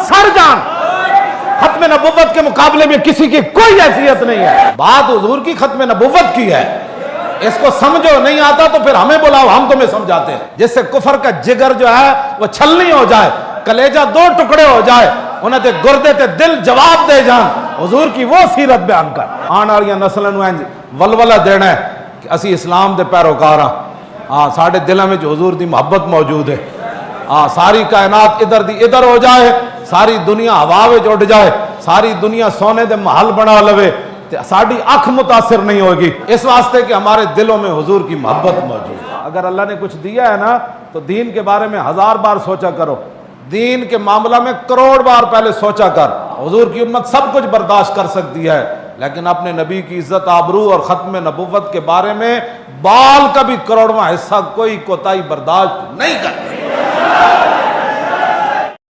سر جان، ختم نبوت کے مقابلے میں کسی کی کوئی حیثیت نہیں ہے. بات حضور کی ختم نبوت کی ہے. اس کو سمجھو، نہیں آتا تو پھر ہمیں بلاؤ، ہم تمہیں سمجھاتے ہیں. جس سے کفر کا جگر جو ہے وہ چھلنی ہو جائے، کلیجہ دو ٹکڑے ہو جائے، انہیں تے گردے تے دل جواب دے جان. حضور کی وہ سیرت بیان کر. آنے والی نسلوں نوں ولولہ دینا ہے کہ اسی اسلام دے پیروکار ہاں. ساڈے دلاں وچ حضور دی محبت موجود ہے. ساری کائنات ادھر دی ادھر ہو جائے، ساری دنیا ہوا وچ اڑ جائے، ساری دنیا سونے دے محل بنا لوے، ساڑی آنکھ متاثر نہیں ہوگی، اس واسطے کہ ہمارے دلوں میں حضور کی محبت موجود ہے. اگر اللہ نے کچھ دیا ہے نا تو دین کے بارے میں 1000 بار سوچا کرو، دین کے معاملہ میں کروڑ بار پہلے سوچا کر. حضور کی امت سب کچھ برداشت کر سکتی ہے، لیکن اپنے نبی کی عزت آبرو اور ختم نبوت کے بارے میں بال کا بھی کروڑواں حصہ کوئی کوتاہی برداشت نہیں کرتی.